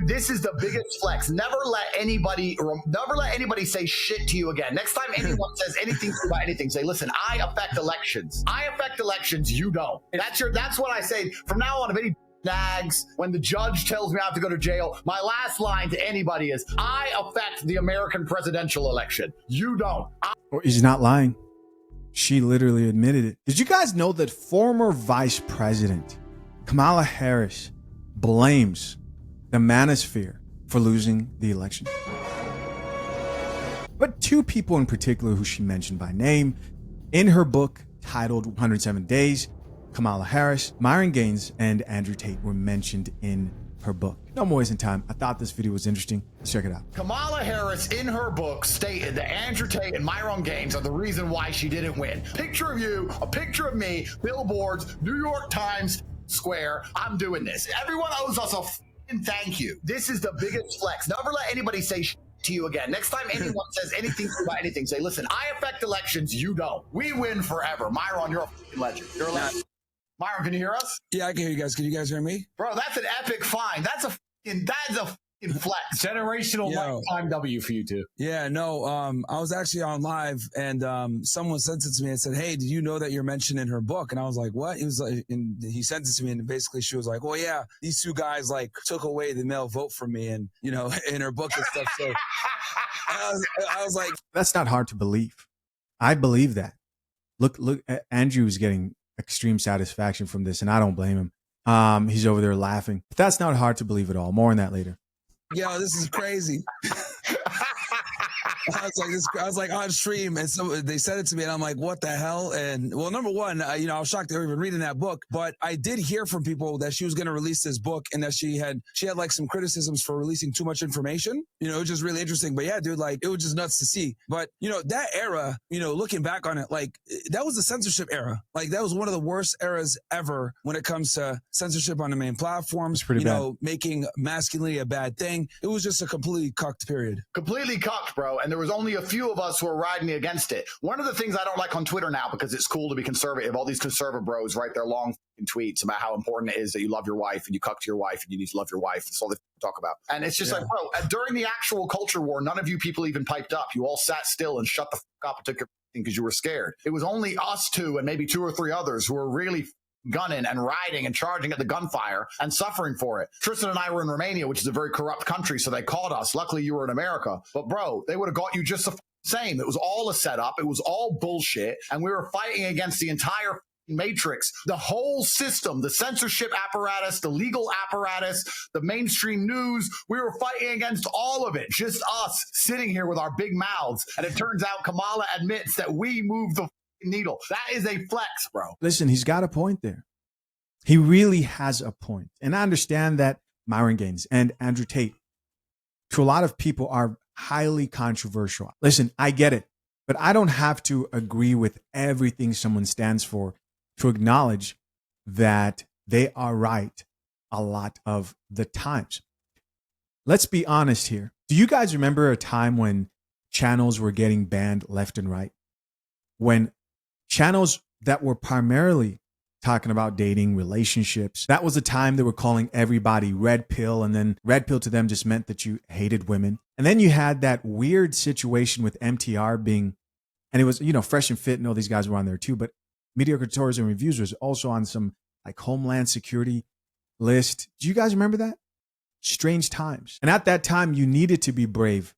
This is the biggest flex. Never let anybody say shit to you again. Next time anyone says anything about anything, say, listen, I affect elections. I affect elections. You don't. That's what I say from now on. If any nags, when the judge tells me I have to go to jail, my last line to anybody is, I affect the American presidential election. You don't. Well, he's not lying. She literally admitted it. Did you guys know that former Vice President Kamala Harris blames the manosphere for losing the election? But two people in particular who she mentioned by name in her book titled 107 Days, Kamala Harris, Myron Gaines, and Andrew Tate were mentioned in her book. No more wasting time. I thought this video was interesting. Let's check it out. Kamala Harris in her book stated that Andrew Tate and Myron Gaines are the reason why she didn't win. Picture of you, a picture of me, billboards, New York Times Square. I'm doing this. Everyone owes us a thank you. This is the biggest flex. Never let anybody say to you again. Next time anyone says anything about anything, say, listen, I affect elections. You don't. We win forever. Myron, you're a legend. You're a legend. Myron, can you hear us? Yeah, I can hear you guys. Can you guys hear me? Bro, that's an epic find. That's a flex. Generational lifetime W for you two. Yeah, no, I was actually on live and someone sent it to me and said, hey, did you know that you're mentioned in her book? And I was like, what? He was like, and he sent it to me and basically she was like, well, yeah, these two guys like took away the male vote from me and, you know, in her book and stuff. So I was like, that's not hard to believe. I believe that. Look, Andrew is getting extreme satisfaction from this and I don't blame him. He's over there laughing. But that's not hard to believe at all. More on that later. Yo, this is crazy. I was like on stream and so they said it to me and I'm like, what the hell? And well, number one, I was shocked they were even reading that book, but I did hear from people that she was going to release this book and that she had like some criticisms for releasing too much information. It was just really interesting. But yeah, dude, like it was just nuts to see. But that era, looking back on it, like that was the censorship era. Like that was one of the worst eras ever when it comes to censorship on the main platforms. Pretty bad. Making masculinity a bad thing. It was just a completely cucked period. Completely cucked, bro. And there was only a few of us who were riding against it. One of the things I don't like on Twitter now, because it's cool to be conservative, all these conservative bros write their long tweets about how important it is that you love your wife and you cuck to your wife and you need to love your wife. That's all they talk about. And it's just like, bro, during the actual culture war, none of you people even piped up. You all sat still and shut the fuck up and took your thing because you were scared. It was only us two and maybe two or three others who were really gunning and riding and charging at the gunfire and suffering for it. Tristan and I were in Romania, which is a very corrupt country, so they caught us. Luckily, you were in America. But, bro, they would have got you just the same. It was all a setup. It was all bullshit. And we were fighting against the entire matrix, the whole system, the censorship apparatus, the legal apparatus, the mainstream news. We were fighting against all of it, just us sitting here with our big mouths. And it turns out Kamala admits that we moved the needle. That is a flex, bro. Listen, he's got a point there. He really has a point. And I understand that Myron Gaines and Andrew Tate, to a lot of people, are highly controversial. Listen, I get it, but I don't have to agree with everything someone stands for to acknowledge that they are right a lot of the times. Let's be honest here. Do you guys remember a time when channels were getting banned left and right? When channels that were primarily talking about dating, relationships, that was a time they were calling everybody red pill, and then red pill to them just meant that you hated women. And then you had that weird situation with MTR being, and it was, Fresh and Fit and all these guys were on there too, but Mediocre Tourism Reviews was also on some like Homeland Security list. Do you guys remember that? Strange times. And at that time, you needed to be brave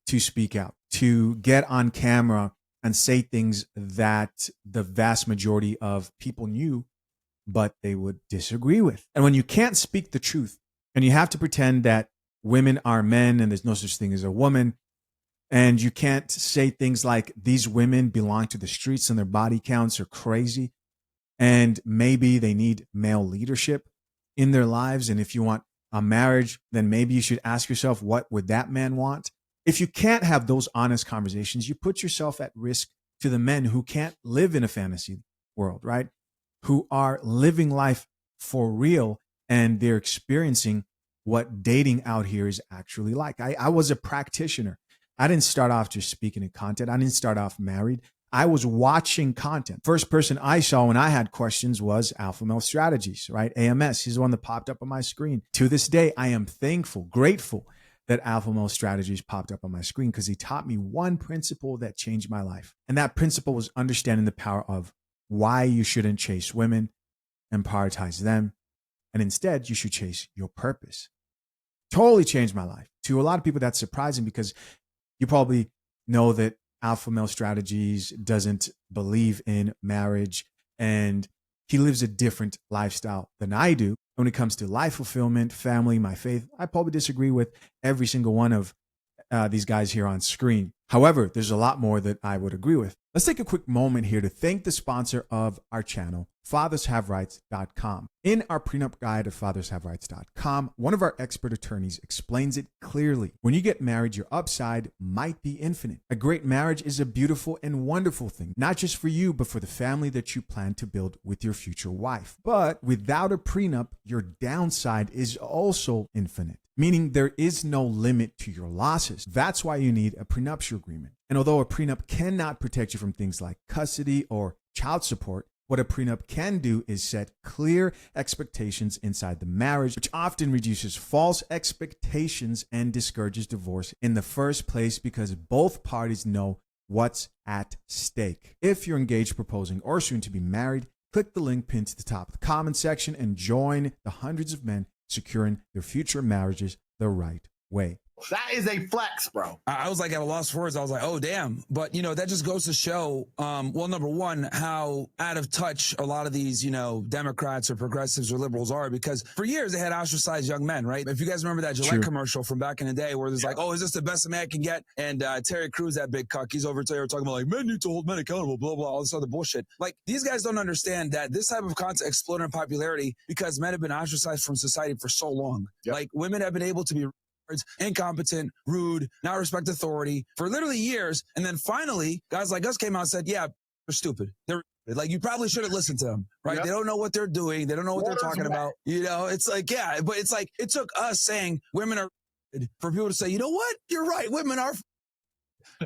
to speak out, to get on camera and say things that the vast majority of people knew, but they would disagree with. And when you can't speak the truth and you have to pretend that women are men and there's no such thing as a woman, and you can't say things like these women belong to the streets and their body counts are crazy, and maybe they need male leadership in their lives, and if you want a marriage, then maybe you should ask yourself, what would that man want? If you can't have those honest conversations, you put yourself at risk to the men who can't live in a fantasy world, right? Who are living life for real and they're experiencing what dating out here is actually like. I was a practitioner. I didn't start off just speaking in content. I didn't start off married. I was watching content. First person I saw when I had questions was Alpha Male Strategies, right? AMS. He's the one that popped up on my screen. To this day, I am thankful, grateful that Alpha Male Strategies popped up on my screen because he taught me one principle that changed my life. And that principle was understanding the power of why you shouldn't chase women and prioritize them. And instead, you should chase your purpose. Totally changed my life. To a lot of people, that's surprising because you probably know that Alpha Male Strategies doesn't believe in marriage and he lives a different lifestyle than I do. When it comes to life fulfillment, family, my faith, I probably disagree with every single one of these guys here on screen. However, there's a lot more that I would agree with. Let's take a quick moment here to thank the sponsor of our channel, fathershaverights.com. In our prenup guide at fathershaverights.com, one of our expert attorneys explains it clearly. When you get married, your upside might be infinite. A great marriage is a beautiful and wonderful thing, not just for you, but for the family that you plan to build with your future wife. But without a prenup, your downside is also infinite, meaning there is no limit to your losses. That's why you need a prenuptial agreement. And although a prenup cannot protect you from things like custody or child support, what a prenup can do is set clear expectations inside the marriage, which often reduces false expectations and discourages divorce in the first place because both parties know what's at stake. If you're engaged, proposing, or soon to be married, click the link pinned to the top of the comment section and join the hundreds of men securing their future marriages the right way. That is a flex, bro. I was like at a loss for words. I was like, oh, damn. But, that just goes to show, well, number one, how out of touch a lot of these, Democrats or progressives or liberals are, because for years they had ostracized young men, right? If you guys remember that Gillette commercial from back in the day where there's like, oh, is this the best a man can get? And Terry Crews, that big cuck, he's over there talking about like, men need to hold men accountable, blah, blah, all this other bullshit. Like, these guys don't understand that this type of content exploded in popularity because men have been ostracized from society for so long. Yep. Like, women have been able to be incompetent, rude, not respect authority for literally years. And then finally, guys like us came out and said, yeah, they're stupid. They're like, you probably should have listened to them, right? Yep. They don't know what they're doing. They don't know what they're talking about. It's like, yeah, but it's like, it took us saying women are for people to say, you know what? You're right. Women are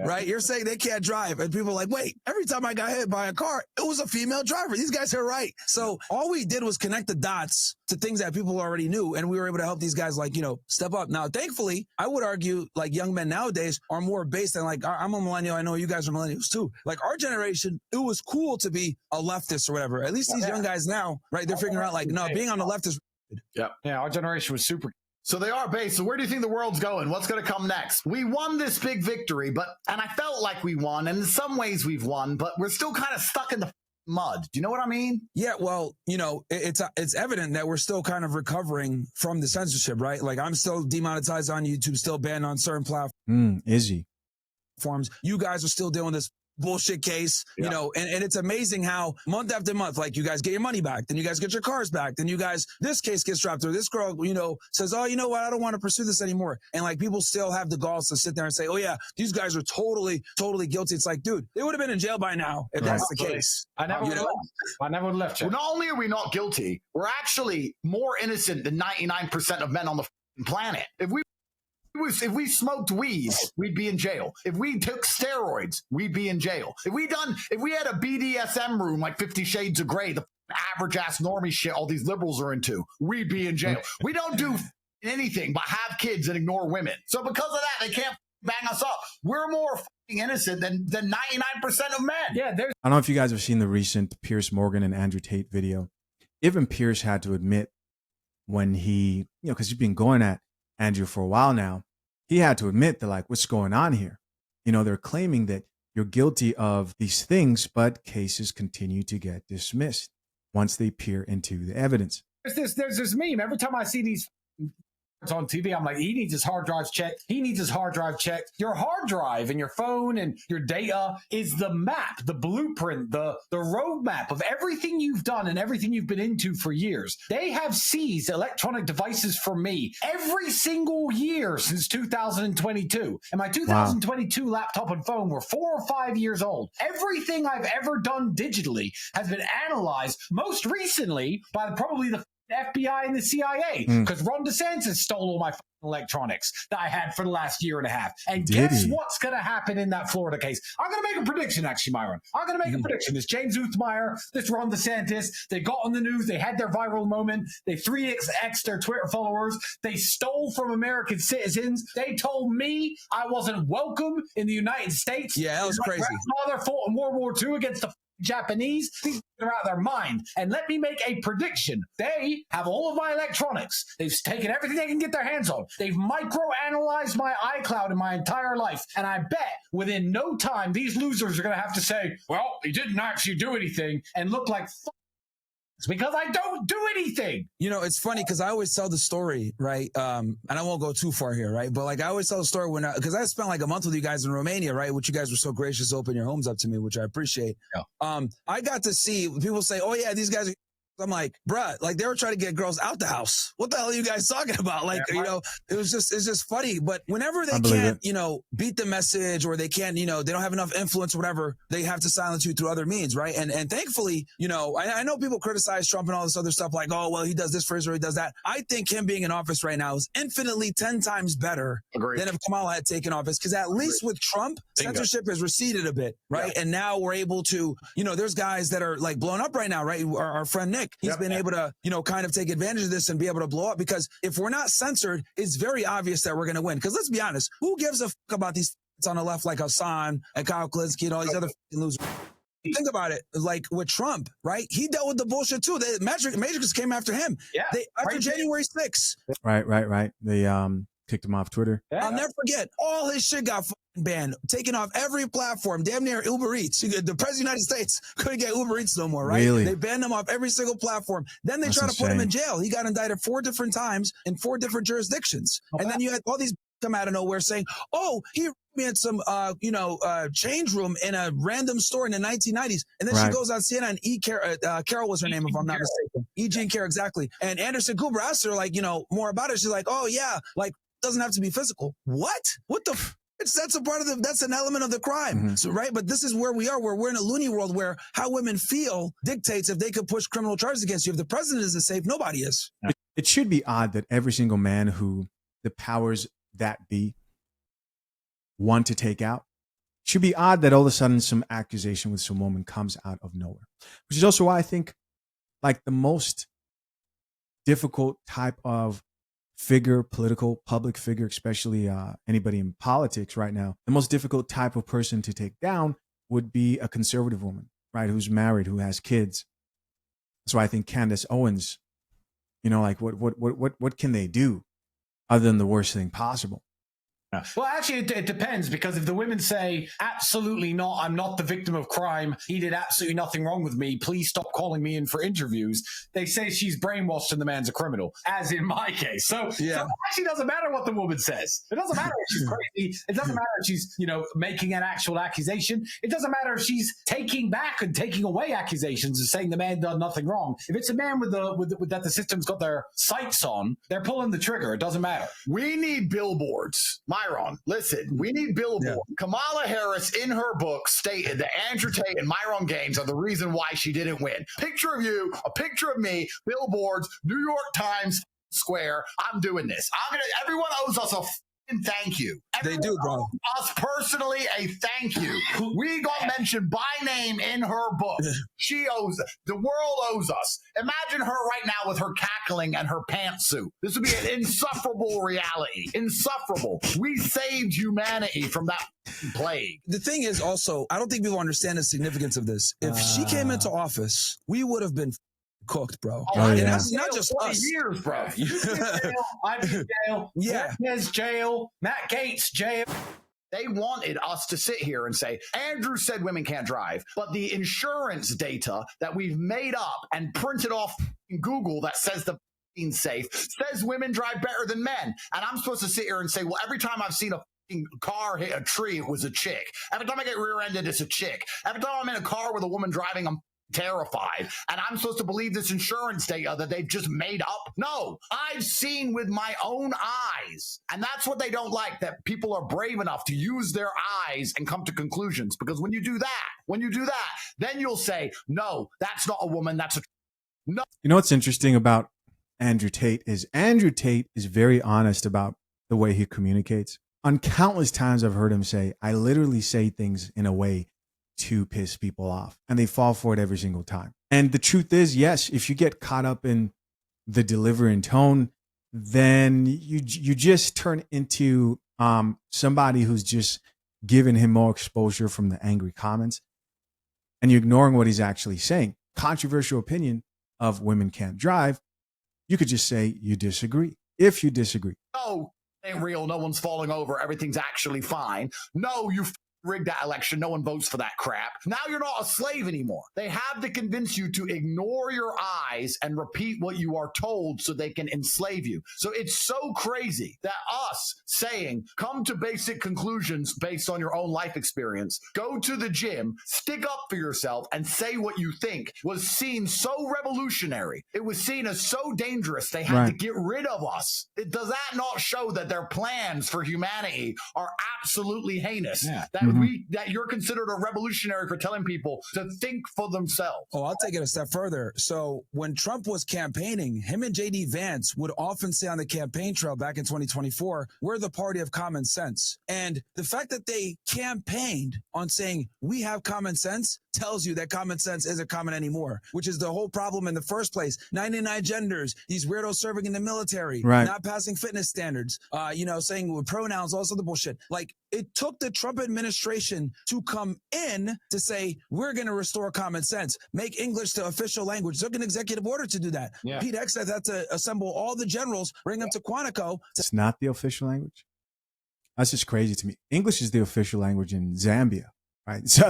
right? You're saying they can't drive. And people are like, wait, every time I got hit by a car, it was a female driver. These guys are right. So all we did was connect the dots to things that people already knew. And we were able to help these guys, like, step up. Now, thankfully, I would argue like young men nowadays are more based on like, I'm a millennial. I know you guys are millennials too. Like our generation, it was cool to be a leftist or whatever. At least these young guys now, right? They're figuring out like, no, being on the left is. Yeah. Our generation was super. So they are based. So where do you think the world's going? What's going to come next? We won this big victory, and I felt like we won. And in some ways we've won, but we're still kind of stuck in the mud. Do you know what I mean? Yeah, well, it's evident that we're still kind of recovering from the censorship, right? Like I'm still demonetized on YouTube, still banned on certain platforms. Izzy. You guys are still dealing with this bullshit case, and it's amazing how month after month, like you guys get your money back, then you guys get your cars back, then you guys, this case gets dropped, or this girl, says, oh, you know what, I don't want to pursue this anymore. And like people still have the galls to sit there and say, oh yeah, these guys are totally guilty. It's like, dude, they would have been in jail by now if that's the case. I never would have left. Well, not only are we not guilty, we're actually more innocent than 99% of men on the planet. If we smoked weed, we'd be in jail. If we took steroids, we'd be in jail. If we had a BDSM room like 50 Shades of Grey, the average ass normie shit all these liberals are into, we'd be in jail. We don't do anything but have kids and ignore women. So because of that, they can't bang us up. We're more innocent than 99% of men. Yeah, I don't know if you guys have seen the recent Piers Morgan and Andrew Tate video. Even Piers had to admit when he, because he's been going at Andrew for a while now, he had to admit that, like, what's going on here? They're claiming that you're guilty of these things, but cases continue to get dismissed once they peer into the evidence. There's this meme. Every time I see these on TV, I'm like, he needs his hard drives checked. He needs his hard drive checked. Your hard drive and your phone and your data is the map, the blueprint, the roadmap of everything you've done and everything you've been into for years. They have seized electronic devices from me every single year since 2022. And my 2022 laptop and phone were 4 or 5 years old. Everything I've ever done digitally has been analyzed most recently by probably the FBI and the CIA because Ron DeSantis stole all my electronics that I had for the last year and a half. And guess what's going to happen in that Florida case? I'm going to make a prediction, actually, Myron. I'm going to make a prediction. This James Uthmeyer, this Ron DeSantis, they got on the news. They had their viral moment. They 3x their Twitter followers. They stole from American citizens. They told me I wasn't welcome in the United States. Yeah, that was crazy. My grandfather fought in World War II against the Japanese. These are out of their mind. And let me make a prediction. They have all of my electronics. They've taken everything they can get their hands on. They've micro-analyzed my iCloud in my entire life. And I bet within no time, these losers are going to have to say, well, he didn't actually do anything and look like it's because I don't do anything. You know, it's funny because I always tell the story, right? And I won't go too far here, right? But like I always tell the story because I spent like a month with you guys in Romania, right? Which you guys were so gracious to open your homes up to me, which I appreciate. Yeah. I got to see people say, oh yeah, these guys are. I'm like, bruh, like they were trying to get girls out the house. What the hell are you guys talking about? Like, you know, it's just funny. But whenever they can't, you know, beat the message or they can't, you know, they don't have enough influence or whatever, they have to silence you through other means, right? And thankfully, you know, I know people criticize Trump and all this other stuff like, oh, well, he does this for Israel, he does that. I think him being in office right now is infinitely 10 times better than if Kamala had taken office. Because at least with Trump, censorship has receded a bit, right? Yeah. And now we're able to, you know, there's guys that are like blown up right now, right? Our friend Nick, he's been able to, you know, kind of take advantage of this and be able to blow up because if we're not censored, it's very obvious that we're going to win. Because let's be honest, who gives a fuck about these on the left like Hassan and Kyle Klinsky and all these other losers? Think about it, like with Trump, right? He dealt with the bullshit too. The Matrix came after him. Yeah, after January 6th. Right. They kicked him off Twitter. I'll never forget. All his shit got banned, taken off every platform. Damn near Uber Eats. The president of the United States couldn't get Uber Eats no more, right? Really? They banned him off every single platform. Then they tried to put him in jail. He got indicted 4 different times in 4 different jurisdictions. And then you had all these come out of nowhere saying, oh, he me in some, change room in a random store in the 1990s. And then she goes on CNN. Carol was her name, if I'm not mistaken. E. Jean Carroll, exactly. And Anderson Cooper asked her, like, you know, more about it. She's like, oh, yeah, like, doesn't have to be physical. What the that's a part of that's an element of the crime. So, right. But this is where we are, where we're in a loony world where how women feel dictates if they could push criminal charges against you. If the president isn't safe, nobody is. It should be odd that every single man who the powers that be want to take out, should be odd that all of a sudden some accusation with some woman comes out of nowhere, which is also why I think like the most difficult type of figure, political public figure, especially anybody in politics right now, the most difficult type of person to take down would be a conservative woman, right? Who's married, who has kids. So I think Candace Owens, you know, like what can they do other than the worst thing possible? Well, actually, it depends, because if the women say, absolutely not, I'm not the victim of crime, he did absolutely nothing wrong with me, please stop calling me in for interviews, they say she's brainwashed and the man's a criminal, as in my case. So it actually doesn't matter what the woman says. It doesn't matter if she's crazy. It doesn't matter if she's, you know, making an actual accusation. It doesn't matter if she's taking back and taking away accusations and saying the man done nothing wrong. If it's a man with that the system's got their sights on, they're pulling the trigger. It doesn't matter. We need billboards. Myron, listen, we need billboards. Yeah. Kamala Harris, in her book, stated that Andrew Tate and Myron Gaines are the reason why she didn't win. Picture of you, a picture of me, billboards, New York Times Square. I'm doing this. Everyone owes us a thank you. They do, bro. Us personally, a thank you. We got mentioned by name in her book. She owes, the world owes us. Imagine her right now with her cackling and her pantsuit. This would be an insufferable reality. Insufferable. We saved humanity from that plague. The thing is also, I don't think people understand the significance of this. If she came into office, we would have been cooked, bro. And that's not just 20 us. years, bro. You in jail, I'm in jail. Yeah. His jail. Matt Gaetz jail. They wanted us to sit here and say, Andrew said women can't drive, but the insurance data that we've made up and printed off in Google that says the safe says women drive better than men. And I'm supposed to sit here and say, well, every time I've seen a car hit a tree, it was a chick. Every time I get rear-ended, it's a chick. Every time I'm in a car with a woman driving, I'm terrified. And I'm supposed to believe this insurance data that they've just made up? No, I've seen with my own eyes. And that's what they don't like, that people are brave enough to use their eyes and come to conclusions. Because when you do that, then you'll say, no, that's not a woman, that's a... No. You know what's interesting about Andrew Tate is very honest about the way he communicates. On countless times I've heard him say, I literally say things in a way to piss people off, and they fall for it every single time. And the truth is, yes, if you get caught up in the delivery and tone, then you just turn into somebody who's just giving him more exposure from the angry comments, and you're ignoring what he's actually saying. Controversial opinion of women can't drive. You could just say you disagree. If you disagree. No, it ain't real. No one's falling over. Everything's actually fine. No, you rigged that election. No one votes for that crap. Now you're not a slave anymore. They have to convince you to ignore your eyes and repeat what you are told so they can enslave you. So it's so crazy that us saying, come to basic conclusions based on your own life experience, go to the gym, stick up for yourself, and say what you think was seen so revolutionary. It was seen as so dangerous. They had to get rid of us. Does that not show that their plans for humanity are absolutely heinous? Yeah. That you're considered a revolutionary for telling people to think for themselves. Oh, I'll take it a step further. So when Trump was campaigning, him and J.D. Vance would often say on the campaign trail back in 2024, we're the party of common sense. And the fact that they campaigned on saying we have common sense tells you that common sense isn't common anymore, which is the whole problem in the first place. 99 genders, these weirdos serving in the military, not passing fitness standards, saying with pronouns, all this other bullshit. Like, it took the Trump administration to come in to say, we're going to restore common sense, make English the official language. It took an executive order to do that. Yeah. Pete Hegseth had to assemble all the generals, bring them to Quantico. It's not the official language. That's just crazy to me. English is the official language in Zambia, right? So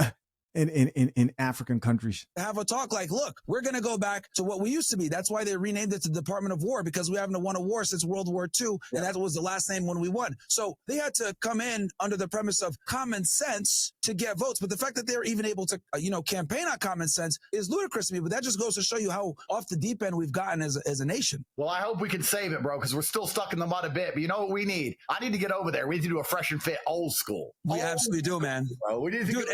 in African countries. Have a talk like, look, we're going to go back to what we used to be. That's why they renamed it to the Department of War, because we haven't won a war since World War II, and that was the last name when we won. So they had to come in under the premise of common sense to get votes. But the fact that they're even able to, campaign on common sense is ludicrous to me. But that just goes to show you how off the deep end we've gotten as a nation. Well, I hope we can save it, bro, because we're still stuck in the mud a bit. But you know what we need? I need to get over there. We need to do a fresh and fit old school. We absolutely do, man. Bro, we need to Dude,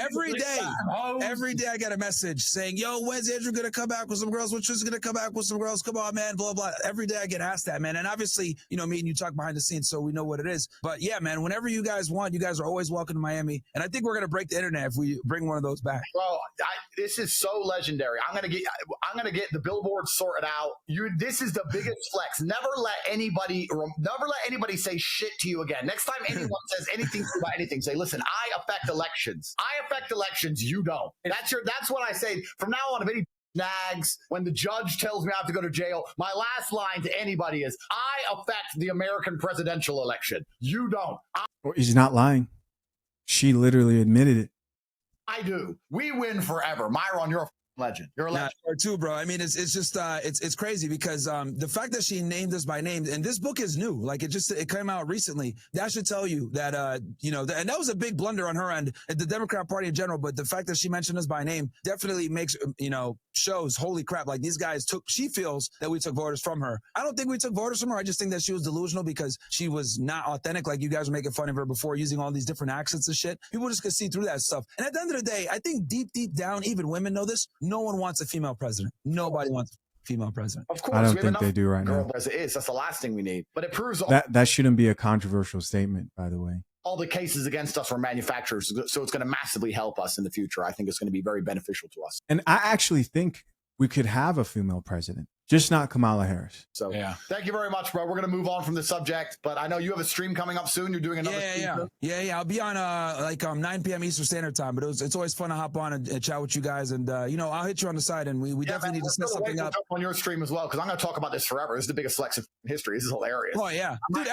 every day I get a message saying, yo, when's Andrew going to come back with some girls? Which is going to come back with some girls? Come on, man, blah, blah. Every day I get asked that, man. And obviously, me and you talk behind the scenes, so we know what it is. But yeah, man, whenever you guys want, you guys are always welcome to Miami. And I think we're going to break the internet if we bring one of those back. Bro, this is so legendary. I'm going to get the billboard sorted out. This is the biggest flex. Never let anybody say shit to you again. Next time anyone says anything about anything, say, listen, I affect elections. You don't. That's what I say. From now on, if any nags, when the judge tells me I have to go to jail, my last line to anybody is, I affect the American presidential election. You don't. He's not lying. She literally admitted it. I do. We win forever. Myron, you're a legend. You're a legend. Or two, bro. I mean, it's just it's crazy because the fact that she named us by name, and this book is new, like it came out recently. That should tell you that and that was a big blunder on her end, at the Democrat Party in general. But the fact that she mentioned us by name definitely makes shows, holy crap, like these guys she feels that we took voters from her. I don't think we took voters from her. I just think that she was delusional because she was not authentic. Like you guys were making fun of her before, using all these different accents and shit. People just could see through that stuff. And at the end of the day, I think deep down, even women know this. No one wants a female president. Nobody wants a female president. Of course. I don't think they do right now. As it is. That's the last thing we need. But it proves that shouldn't be a controversial statement, by the way. All the cases against us were manufacturers, so it's going to massively help us in the future. I think it's going to be very beneficial to us. And I actually think we could have a female president, just not Kamala Harris. So yeah, thank you very much, bro. We're going to move on from the subject, but I know you have a stream coming up soon. You're doing another stream. Yeah. I'll be on 9 p.m. Eastern Standard Time, but it's always fun to hop on and chat with you guys. And, I'll hit you on the side, and we definitely need to set something up. On your stream as well, because I'm going to talk about this forever. This is the biggest flex in history. This is hilarious. Oh, yeah. Dude,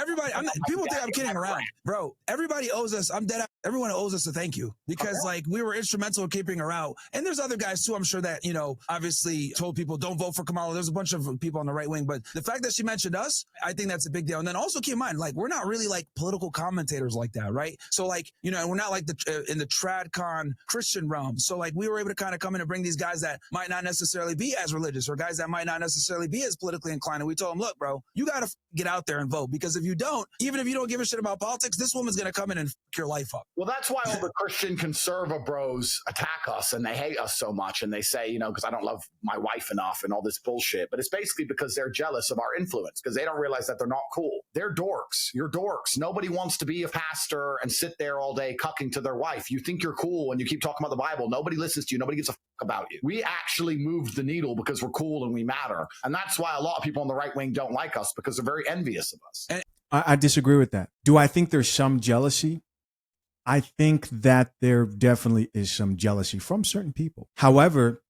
people think I'm kidding around. Bro, everybody owes us. I'm dead. Everyone owes us a thank you because, we were instrumental in keeping her out. And there's other guys, too, I'm sure that, obviously told people don't vote for Kamala. There's a bunch of people on the right wing, but the fact that she mentioned us, I think that's a big deal. And then also keep in mind, we're not really political commentators like that, right? So we're not in the tradcon Christian realm. So we were able to kind of come in and bring these guys that might not necessarily be as religious or guys that might not necessarily be as politically inclined. And we told them, look, bro, you got to get out there and vote, because if you don't, even if you don't give a shit about politics, this woman's going to come in and fuck your life up. Well, that's why all the Christian conservative bros attack us and they hate us so much. And they say, because I don't love my wife enough and all this bullshit. but it's basically because they're jealous of our influence because they don't realize that they're not cool. They're dorks. You're dorks. Nobody wants to be a pastor and sit there all day cucking to their wife. You think you're cool and you keep talking about the Bible. Nobody listens to you. Nobody gives a fuck about you. We actually moved the needle because we're cool and we matter. And that's why a lot of people on the right wing don't like us because they're very envious of us. I disagree with that. Do I think there's some jealousy? I think that there definitely is some jealousy from certain people. However,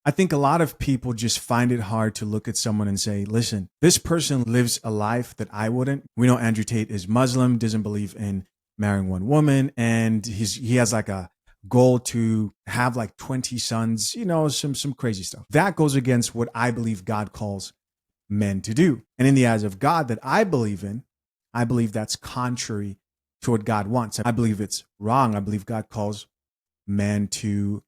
I think a lot of people just find it hard to look at someone and say, listen, this person lives a life that I wouldn't. We know Andrew Tate is Muslim, doesn't believe in marrying one woman, and he has like a goal to have like 20 sons, some crazy stuff. That goes against what I believe God calls men to do. And in the eyes of God that I believe in, I believe that's contrary to what God wants. I believe it's wrong. I believe God calls men to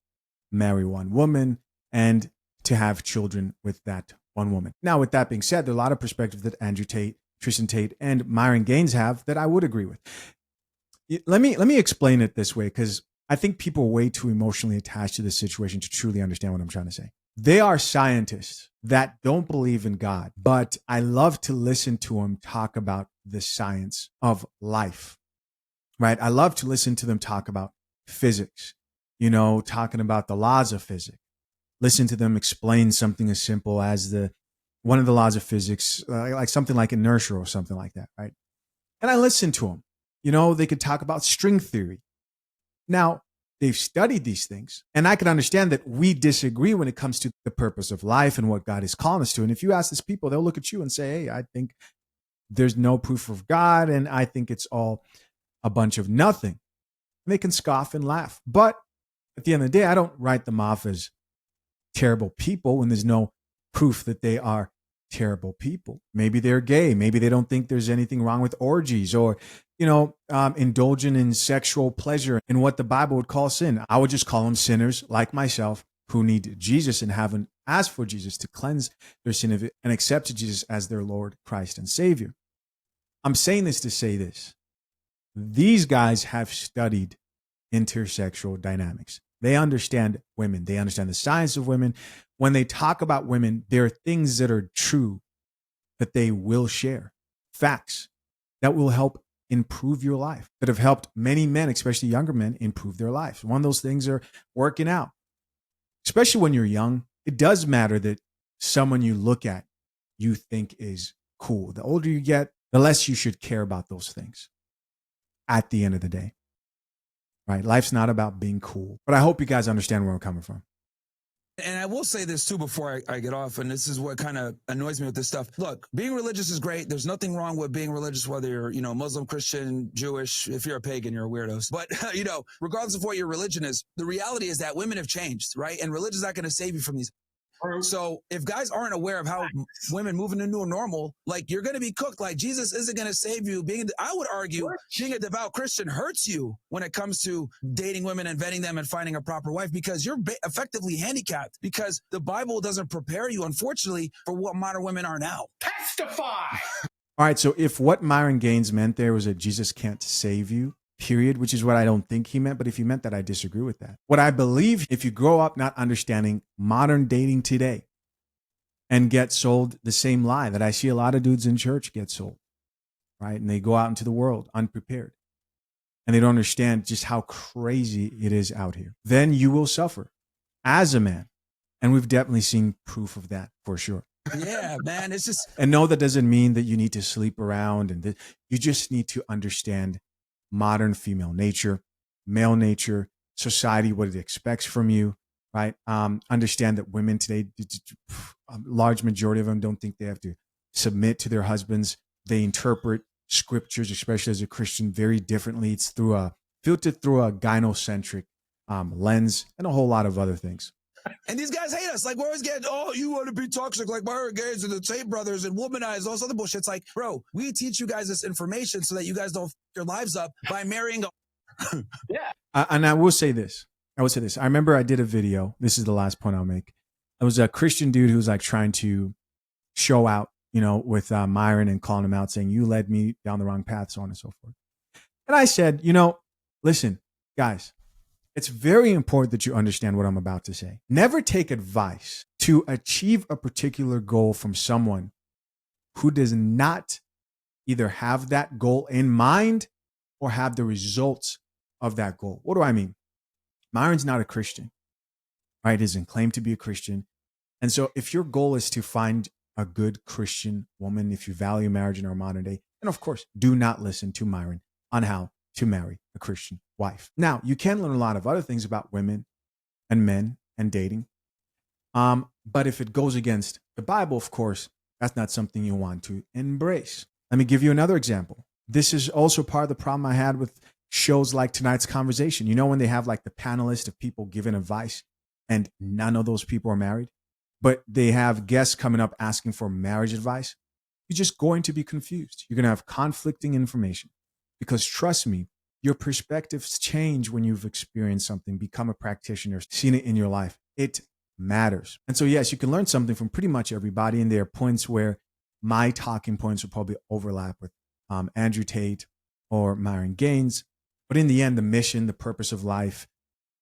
marry one woman and to have children with that one woman. Now, with that being said, there are a lot of perspectives that Andrew Tate, Tristan Tate, and Myron Gaines have that I would agree with. Let me explain it this way, because I think people are way too emotionally attached to this situation to truly understand what I'm trying to say. They are scientists that don't believe in God, but I love to listen to them talk about the science of life, right? I love to listen to them talk about physics, talking about the laws of physics. Listen to them explain something as simple as one of the laws of physics, like something like inertia or something like that, right? And I listen to them. They could talk about string theory. Now, they've studied these things, and I can understand that we disagree when it comes to the purpose of life and what God is calling us to. And if you ask these people, they'll look at you and say, hey, I think there's no proof of God, and I think it's all a bunch of nothing. And they can scoff and laugh. But at the end of the day, I don't write them off as terrible people when there's no proof that they are terrible people. Maybe they're gay. Maybe they don't think there's anything wrong with orgies or, indulging in sexual pleasure and what the Bible would call sin. I would just call them sinners like myself who need Jesus and haven't asked for Jesus to cleanse their sin of it and accepted Jesus as their Lord, Christ, and Savior. I'm saying this to say this. These guys have studied intersexual dynamics. They understand women. They understand the science of women. When they talk about women, there are things that are true that they will share. Facts that will help improve your life, that have helped many men, especially younger men, improve their lives. One of those things are working out. Especially when you're young, it does matter that someone you look at, you think is cool. The older you get, the less you should care about those things at the end of the day. Right? Life's not about being cool. But I hope you guys understand where I'm coming from. And I will say this too before I get off, and this is what kind of annoys me with this stuff. Look, being religious is great. There's nothing wrong with being religious, whether you're, Muslim, Christian, Jewish. If you're a pagan, you're a weirdos. But, regardless of what your religion is, the reality is that women have changed, right? And religion is not going to save you from these. So if guys aren't aware of how women move into a new normal, like you're going to be cooked. Like Jesus isn't going to save you. I would argue being a devout Christian hurts you when it comes to dating women and vetting them and finding a proper wife, because you're effectively handicapped because the Bible doesn't prepare you, unfortunately, for what modern women are now. Testify. All right. So if what Myron Gaines meant there was that Jesus can't save you, period, which is what I don't think he meant. But if he meant that, I disagree with that. What I believe, if you grow up not understanding modern dating today and get sold the same lie that I see a lot of dudes in church get sold, right? And they go out into the world unprepared and they don't understand just how crazy it is out here, then you will suffer as a man. And we've definitely seen proof of that for sure. Yeah, man. It's just. And no, that doesn't mean that you need to sleep around and you just need to understand modern female nature, male nature, society, what it expects from you, right? Understand that women today, a large majority of them don't think they have to submit to their husbands. They interpret scriptures, especially as a Christian, very differently. It's filtered through a gynocentric lens and a whole lot of other things. And these guys hate us. Like, we're always getting, you want to be toxic like Myron Gaines and the Tate brothers and womanize, all this other bullshit. It's like, bro, we teach you guys this information so that you guys don't f your lives up by marrying Yeah. And I will say this. I remember I did a video. This is the last point I'll make. It was a Christian dude who was like trying to show out, with Myron and calling him out, saying, you led me down the wrong path, so on and so forth. And I said, listen, guys, It's very important that you understand what I'm about to say. Never take advice to achieve a particular goal from someone who does not either have that goal in mind or have the results of that goal. What do I mean? Myron's not a Christian, right? He doesn't claim to be a Christian. And so if your goal is to find a good Christian woman, if you value marriage in our modern day, then of course, do not listen to Myron on how to marry a Christian wife. Now, you can learn a lot of other things about women and men and dating. But if it goes against the Bible, of course, that's not something you want to embrace. Let me give you another example. This is also part of the problem I had with shows like tonight's conversation. You know, when they have like the panelist of people giving advice and none of those people are married, but they have guests coming up asking for marriage advice, you're just going to be confused. You're going to have conflicting information because trust me, your perspectives change when you've experienced something, become a practitioner, seen it in your life. It matters. And so, yes, you can learn something from pretty much everybody. And there are points where my talking points will probably overlap with Andrew Tate or Myron Gaines. But in the end, the mission, the purpose of life,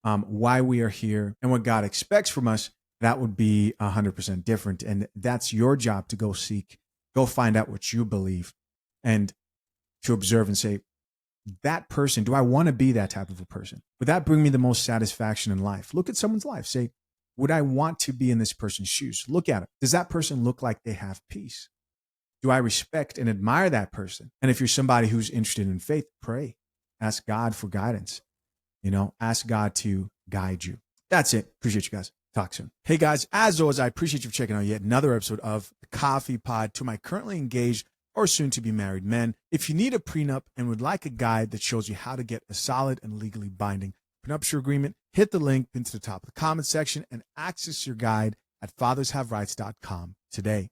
why we are here, and what God expects from us, that would be 100% different. And that's your job to go seek, go find out what you believe and to observe and say, that person, do I want to be that type of a person? Would that bring me the most satisfaction in life? Look at someone's life. Say, would I want to be in this person's shoes? Look at it. Does that person look like they have peace? Do I respect and admire that person? And if you're somebody who's interested in faith, pray. Ask God for guidance. Ask God to guide you. That's it. Appreciate you guys. Talk soon. Hey guys, as always, I appreciate you for checking out yet another episode of the Coffee Pod. To my currently engaged or soon to be married men, if you need a prenup and would like a guide that shows you how to get a solid and legally binding prenuptial agreement, hit the link pinned to the top of the comment section and access your guide at fathershaverights.com today.